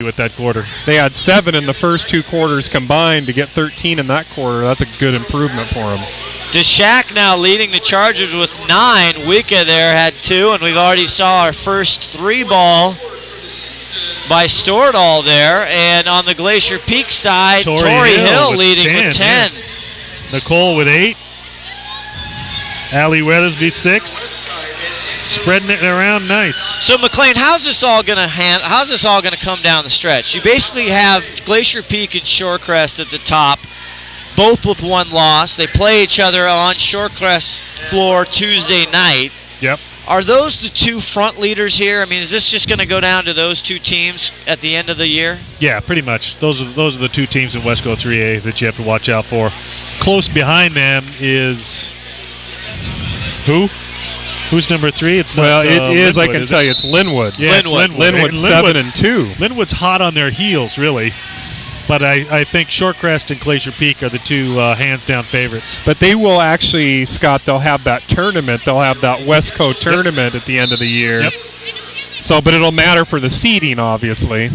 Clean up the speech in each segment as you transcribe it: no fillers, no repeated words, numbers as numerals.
with that quarter. They had 7 in the first 2 quarters combined. To get 13 in that quarter, that's a good improvement for them. DeShack now leading the Chargers with 9. Wika there had 2, and we've already saw our first 3 ball by Stordahl there. And on the Glacier Peak side, Torrey Hill leading with 10. Yeah. Nicole with 8. Allie Weathersby 6. Spreading it around nice. So McLean, how's this all gonna come down the stretch? You basically have Glacier Peak and Shorecrest at the top, both with 1 loss. They play each other on Shorecrest floor Tuesday night. Yep. Are those the 2 front leaders here? I mean, is this just going to go down to those 2 teams at the end of the year? Yeah, pretty much. Those are the 2 teams in Wesco 3A that you have to watch out for. Close behind them is who? Who's number 3? It's not, it is. Linwood, I can tell you, it's Linwood. Yeah, Linwood 7-2. Linwood's hot on their heels, really. But I think Shorecrest and Glacier Peak are the 2 hands-down favorites. But they will actually, Scott, they'll have that tournament. They'll have that Wesco tournament at the end of the year. Yep. So, but it'll matter for the seeding, obviously.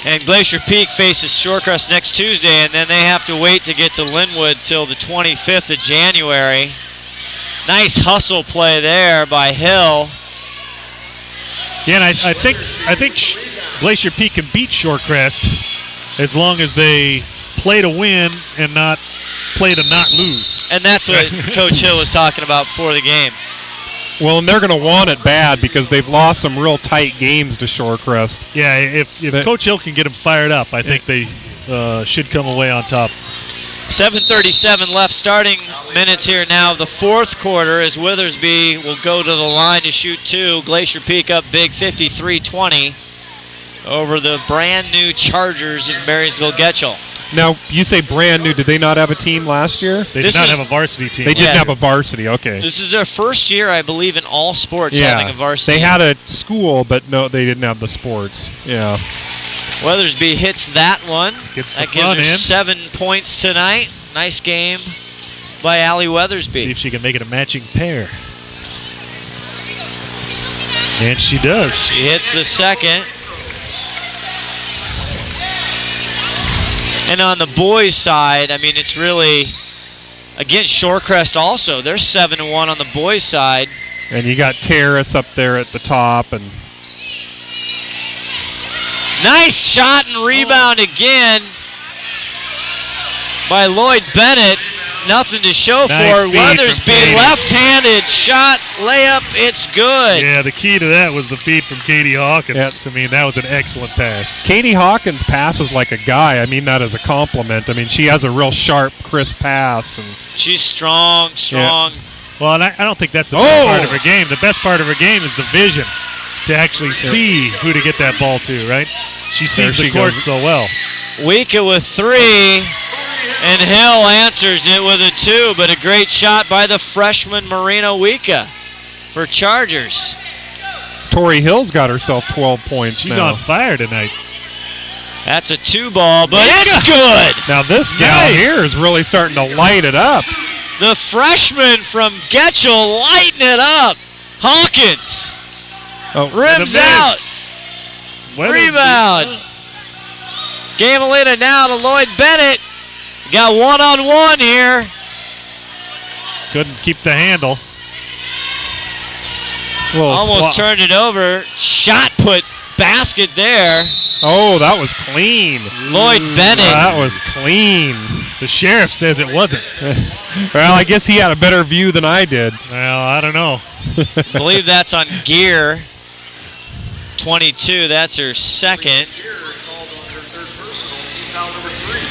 And Glacier Peak faces Shorecrest next Tuesday, and then they have to wait to get to Linwood till the 25th of January. Nice hustle play there by Hill. Yeah, and I think Glacier Peak can beat Shorecrest as long as they play to win and not play to not lose. And that's what Coach Hill was talking about before the game. Well, and they're going to want it bad because they've lost some real tight games to Shorecrest. Yeah, if Coach Hill can get them fired up, I think they should come away on top. 7:37 left, starting minutes here now of the 4th quarter as Withersby will go to the line to shoot 2. Glacier Peak up big 53-20 over the brand new Chargers of Marysville-Getchell. Now, you say brand new. Did they not have a team last year? They did not have a varsity team. They didn't have a varsity, okay. This is their first year, I believe, in all sports having a varsity. They had a school, but no, they didn't have the sports. Yeah. Weathersby hits that one. That gives her 7 points tonight. Nice game by Allie Weathersby. See if she can make it a matching pair. And she does. She hits the second. And on the boys' side, I mean, it's really, again, Shorecrest also. They're 7-1 on the boys' side. And you got Terrace up there at the top. And nice shot and rebound again by Lloyd Bennett. Nothing to show for it. Weathersby, left-handed shot, layup, it's good. Yeah, the key to that was the feed from Katie Hawkins. Yep. I mean, that was an excellent pass. Katie Hawkins passes like a guy. I mean that as a compliment. I mean, she has a real sharp, crisp pass. And she's strong. Yeah. Well, and I don't think that's the best part of her game. The best part of her game is the vision to actually see who to get that ball to, right? She sees the court so well. Wika with 3. And Hill answers it with a 2, but a great shot by the freshman Marina Wika for Chargers. Torrey Hill's got herself 12 points. She's on fire tonight. That's a 2-ball, but it's good. Now this gal here is really starting to light it up. The freshman from Getchell lighting it up. Hawkins. Rims out. Rebound. Gamelina now to Lloyd Bennett. Got one-on-one here. Couldn't keep the handle. Almost turned it over. Shot put basket there. Oh, that was clean. Lloyd Bennett. That was clean. The sheriff says it wasn't. Well, I guess he had a better view than I did. Well, I don't know. I believe that's on Gear. 22, that's her second.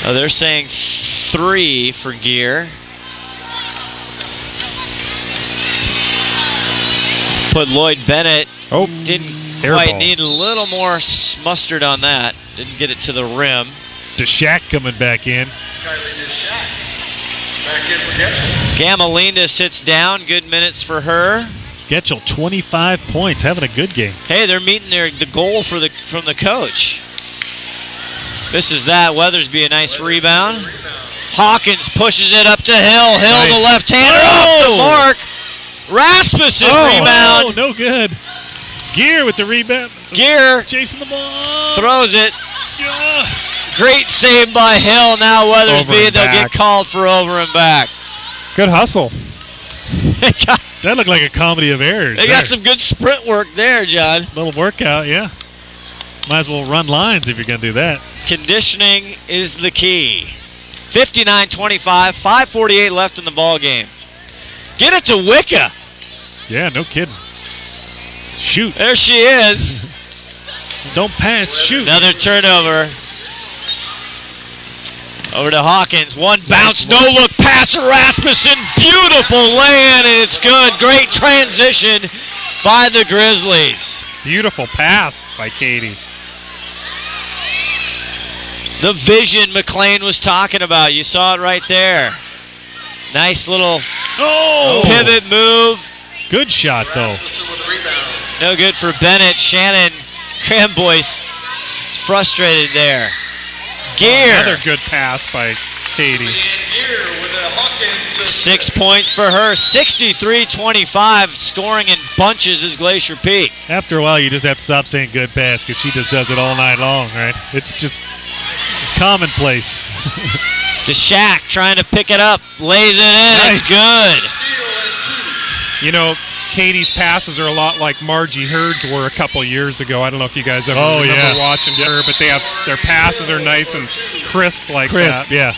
Oh, they're saying 3 for Gear. Put Lloyd Bennett. Didn't quite need a little more mustard on that. Didn't get it to the rim. DeShack coming back in. Gamelinda sits down. Good minutes for her. Getchell, 25 points, having a good game. Hey, they're meeting the goal from the coach. This is that. Weathersby, a nice rebound. Hawkins pushes it up to Hill. Hill, the left-hander, off the mark. Rasmussen rebound. Oh, no good. Gear with the rebound. Gear Chasing the ball. throws it. Yeah. Great save by Hill. Now Over Weathersby, and they'll back. get called for over and back. Good hustle. That looked like a comedy of errors. They got some good sprint work there, John. little workout, yeah. Might as well run lines if you're going to do that. Conditioning is the key. 59-25, 5:48 left in the ball game. Get it to Wicca. Yeah, no kidding. Shoot. There she is. Don't pass. Shoot. Another turnover. Over to Hawkins. One bounce, no look pass to Rasmussen. Beautiful lay-in, and it's good. Great transition by the Grizzlies. Beautiful pass by Katie. The vision McLean was talking about. You saw it right there. Nice little pivot move. Good shot, though. No good for Bennett. Shannon Cramboyce is frustrated there. Gear. Another good pass by Katie. 6 points for her. 63-25. Scoring in bunches is Glacier Peak. After a while, you just have to stop saying good pass because she just does it all night long, right? It's just commonplace. DeShack trying to pick it up. Lays it in. Nice. It's good. You know, Katie's passes are a lot like Margie Hurd's were a couple years ago. I don't know if you guys ever remember watching her, but their passes are nice and crisp like that. Yeah.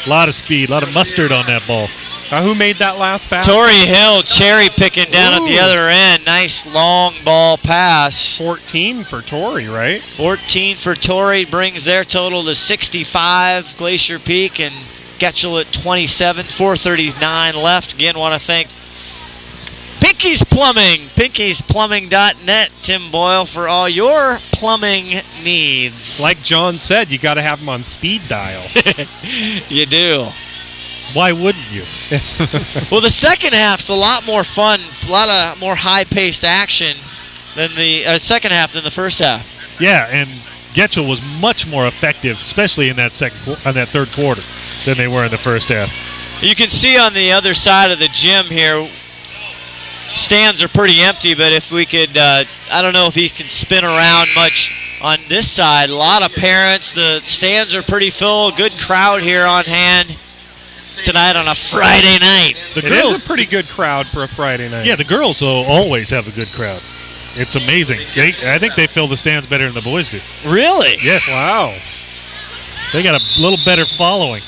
A lot of speed, a lot of mustard on that ball. Who made that last pass? Torrey Hill cherry picking down at the other end. Nice long ball pass. 14 for Torrey, right? 14 for Torrey brings their total to 65. Glacier Peak and Getchell at 27. 4:39 left. Again, want to thank Pinky's Plumbing, pinkysplumbing.net, Tim Boyle, for all your plumbing needs. Like John said, you got to have them on speed dial. You do. Why wouldn't you? Well, the second half's a lot more fun, a lot of more high-paced action than the second half than the first half. Yeah, and Getchell was much more effective, especially in that third quarter, than they were in the first half. You can see on the other side of the gym here, stands are pretty empty, but if we could, I don't know if he can spin around much on this side. A lot of parents. The stands are pretty full. Good crowd here on hand tonight on a Friday night. It is a pretty good crowd for a Friday night. Yeah, the girls always have a good crowd. It's amazing. I think they fill the stands better than the boys do. Really? Yes. Wow. They got a little better following.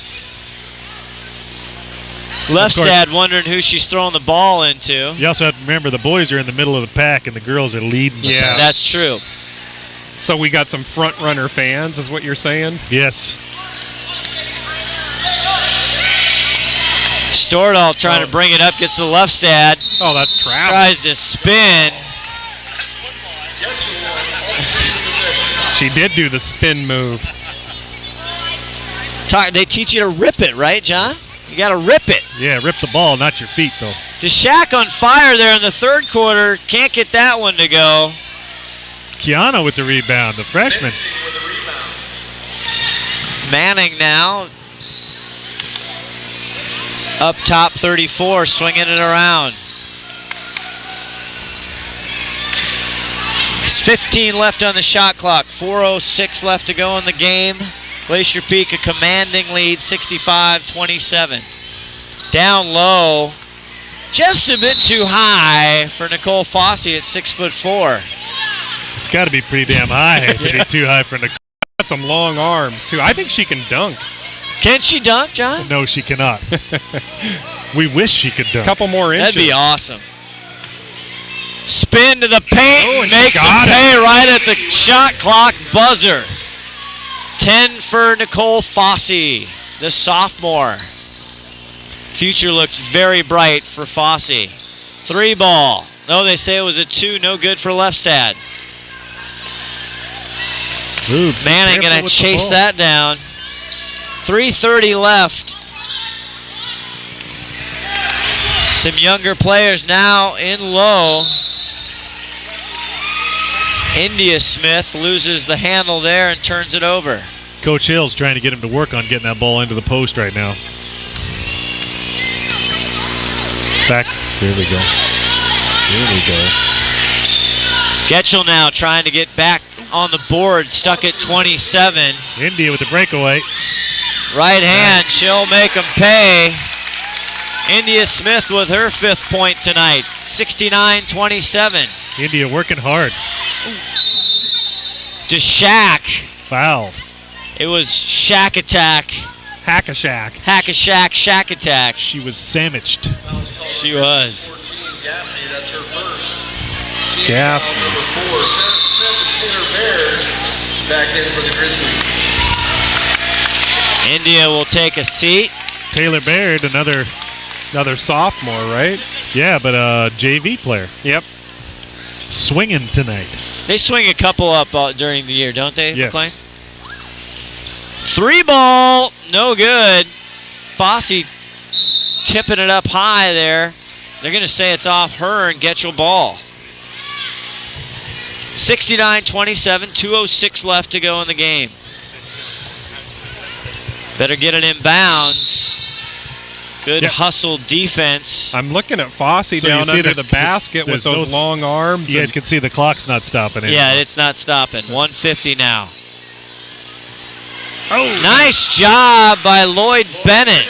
Leftstad wondering who she's throwing the ball into. You also have to remember the boys are in the middle of the pack and the girls are leading the pack. That's true. So we got some front runner fans, is what you're saying? Yes. Stordahl trying to bring it up, gets to Leftstad. Oh, that's travel. Tries to spin. She did do the spin move. They teach you to rip it, right, John? You got to rip it. Yeah, rip the ball, not your feet, though. DeShack on fire there in the third quarter. Can't get that one to go. Kiana with the rebound, the freshman. Manning now. Up top 34, swinging it around. It's 15 left on the shot clock. 4:06 left to go in the game. Glacier Peak a commanding lead, 65-27. Down low, just a bit too high for Nicole Fossey at 6'4". It's got to be pretty damn high to be too high for Nicole. Got some long arms, too. I think she can dunk. Can she dunk, John? No, she cannot. We wish she could dunk. A couple more inches. That'd be awesome. Spin to the paint, and makes got it pay it. right at the shot clock buzzer. 10 for Nicole Fossey, the sophomore. Future looks very bright for Fossey. 3 ball. No, they say it was a 2. No good for Leftstad. Ooh, Manning going to chase that down. 3:30 left. Some younger players now in low. India Smith loses the handle there and turns it over. Coach Hill's trying to get him to work on getting that ball into the post right now. Back. There we go. Getchell now trying to get back on the board, stuck at 27. India with the breakaway. Right hand, she'll make them pay. India Smith with her 5th point tonight, 69-27. India working hard. To Shack. Fouled. It was Shack Attack. Hack-a-shack. Hack-a-shack, Shack Attack. She was sandwiched. She was. 14, Gaffney, that's her first. Gaffney. Number 4, Sarah Smith and Taylor Baird back in for the Grizzlies. India will take a seat. Taylor Baird, another sophomore, right? Yeah, but a JV player. Yep. Swinging tonight. They swing a couple up during the year, don't they? Yes. McLean? 3 ball, no good. Fossey tipping it up high there. They're going to say it's off her and Getchell ball. 69-27, 2:06 left to go in the game. Better get it in bounds. Good hustle defense. I'm looking at Fossey down under the basket with those long arms. You guys can see the clock's not stopping anymore. Yeah, it's not stopping. 150 now. Oh, nice job by Lloyd Bennett.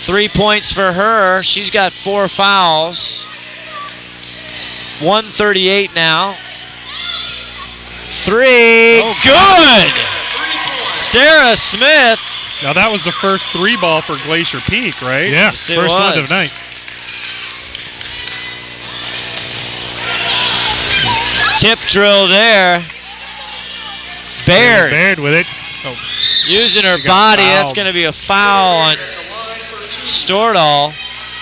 3 points for her. She's got 4 fouls. 138 now. 3. Oh, good! Sarah Smith. Now that was the first 3 ball for Glacier Peak, right? Yeah, Yes, it first one was. of the night. Tip drill there. Baird. Baird with it. Oh, Using her got body. fouled. That's going to be a foul on Stordahl.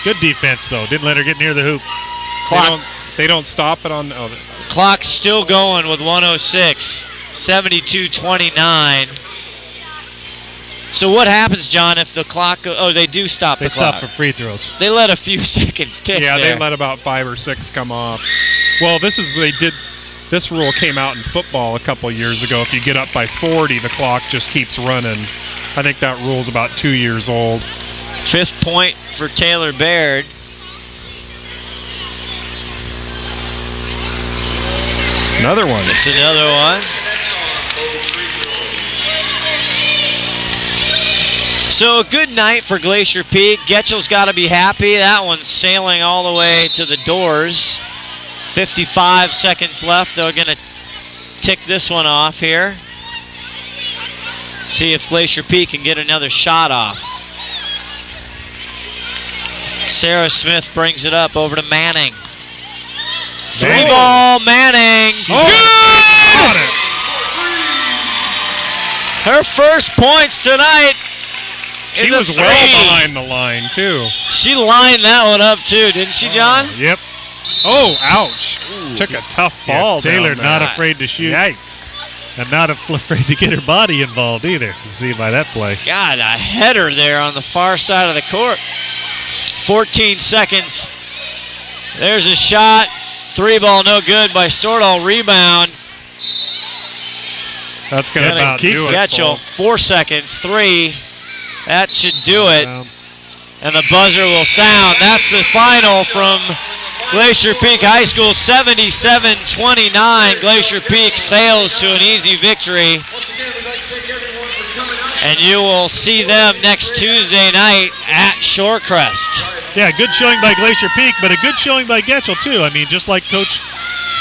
Good defense, though. Didn't let her get near the hoop. They don't stop it on. Oh, Clock's still going with 1:06. 72-29. So what happens, John, if the clock they do stop They the clock. stop for free throws. They let a few seconds tick yeah, there. they let about 5 or 6 come off. Well, this rule came out in football a couple years ago. If you get up by 40, the clock just keeps running. I think that rule's about 2 years old. 5th point for Taylor Baird. Another one. It's another one. So a good night for Glacier Peak. Getchell's got to be happy. That one's sailing all the way to the doors. 55 seconds left. They're going to tick this one off here. See if Glacier Peak can get another shot off. Sarah Smith brings it up over to Manning. 3 ball, Manning. Good! Her first points tonight. She was well behind the line, too. She lined that one up, too, didn't she, John? Yep. Oh, ouch. Took a tough fall. Taylor down not there. afraid to shoot. Yikes. And not afraid to get her body involved either. You see by that play. God, a header there on the far side of the court. 14 seconds. There's a shot. 3 ball, no good by Stordahl. Rebound. That's going to about do it. Getchell, 4 seconds. 3. That should do it. And the buzzer will sound. That's the final from Glacier Peak High School, 77-29. Glacier Peak sails to an easy victory. Once again, we'd like to thank everyone for coming out. And you will see them next Tuesday night at Shorecrest. Yeah, good showing by Glacier Peak, but a good showing by Getchell, too. I mean, just like Coach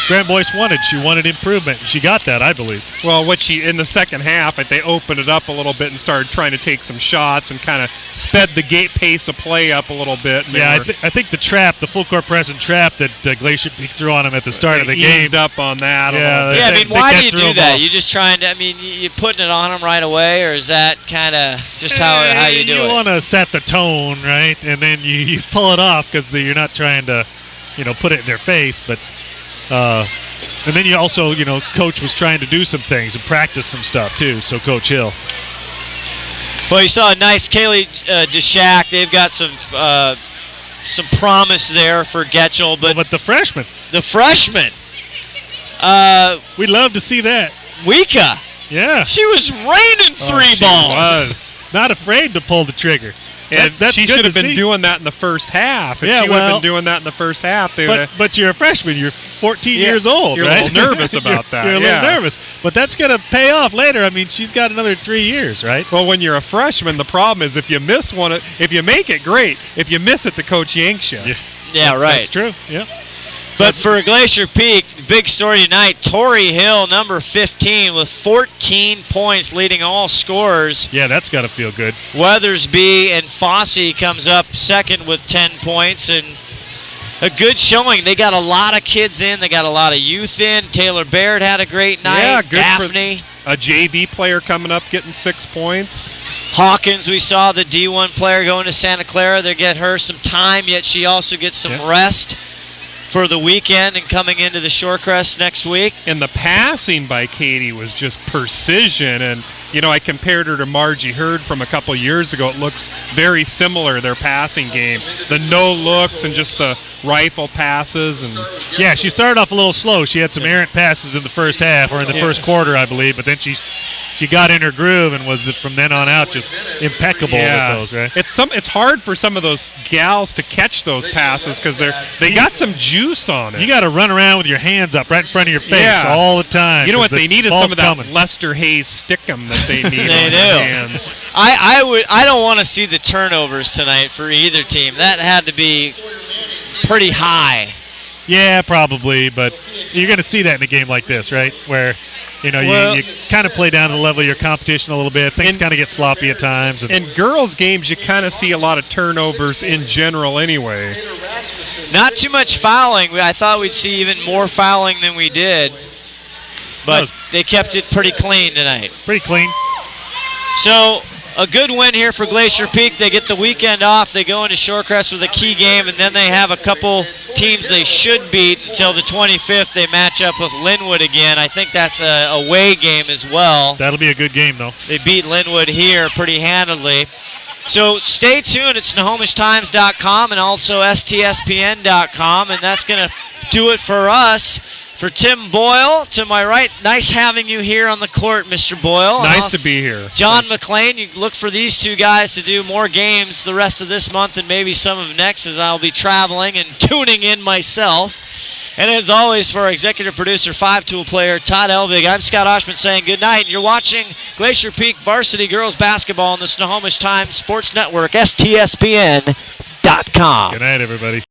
Graham Boyce wanted. She wanted improvement, and she got that, I believe. Well, in the second half, they opened it up a little bit and started trying to take some shots and kind of sped the pace of play up a little bit. Yeah, I think the trap, the full court press and trap that Glacier Peak threw on them at the start of the game. Eased up on that. Yeah, I mean, why do you do that? You just trying to, you putting it on them right away, or is that kind of just how you do it? You want to set the tone, right? And then you pull it off because you're not trying to, put it in their face, but and then you also, Coach was trying to do some things and practice some stuff too. So Coach Hill. Well, you saw a nice Kaylee DeShack. They've got some promise there for Getchell, but the freshman. We'd love to see that. Wika. Yeah. She was raining 3 balls. Was not afraid to pull the trigger. And that's she good should have to been see. doing that in the first half. If Yeah, she would have been doing that in the first half, they would but you're a freshman. You're 14 years old, You're right? a little nervous about that. You're a little nervous. But that's going to pay off later. I mean, she's got another 3 years, right? Well, when you're a freshman, the problem is if you miss one, if you make it, great. If you miss it, the coach yanks you. Yeah, right. That's true, yeah. But for Glacier Peak, the big story tonight, Tori Hill, number 15, with 14 points, leading all scorers. Yeah, that's got to feel good. Weathersby and Fossey comes up second with 10 points, and a good showing. They got a lot of kids in. They got a lot of youth in. Taylor Baird had a great night. Yeah, good Daphne. for a JV player coming up getting 6 points. Hawkins, we saw the D1 player going to Santa Clara. They get her some time, yet she also gets some rest for the weekend and coming into the Shorecrest next week. And the passing by Katie was just precision. And, you know, I compared her to Margie Hurd from a couple years ago. It looks very similar, their passing game. The no-looks and just the rifle passes. And yeah, she started off a little slow. She had some errant passes in the first half, or in the first quarter, I believe, but then she got in her groove and was from then on out just impeccable with those, right? It's hard for some of those gals to catch those passes because they got some juice on it. You got to run around with your hands up right in front of your face all the time. You know what they need is some of that coming. Lester Hayes stickum that they need They on do. their hands. I don't want to see the turnovers tonight for either team. That had to be pretty high. Yeah, probably, but you're going to see that in a game like this, right? Where, you know, you kind of play down to the level of your competition a little bit. Things kind of get sloppy at times. In girls' games, you kind of see a lot of turnovers in general anyway. Not too much fouling. I thought we'd see even more fouling than we did. But they kept it pretty clean tonight. Pretty clean. So, a good win here for Glacier Peak. They get the weekend off. They go into Shorecrest with a key game, and then they have a couple teams they should beat until the 25th. They match up with Linwood again. I think that's a away game as well. That'll be a good game, though. They beat Linwood here pretty handily. So stay tuned at SnohomishTimes.com and also STSPN.com, and that's going to do it for us. For Tim Boyle, to my right, nice having you here on the court, Mr. Boyle. Nice to be here. John McLean, you look for these two guys to do more games the rest of this month and maybe some of next, as I'll be traveling and tuning in myself. And as always, for our executive producer, five-tool player, Todd Elvig, I'm Scott Oshman saying good night. You're watching Glacier Peak Varsity Girls Basketball on the Snohomish Times Sports Network, STSPN.com. Good night, everybody.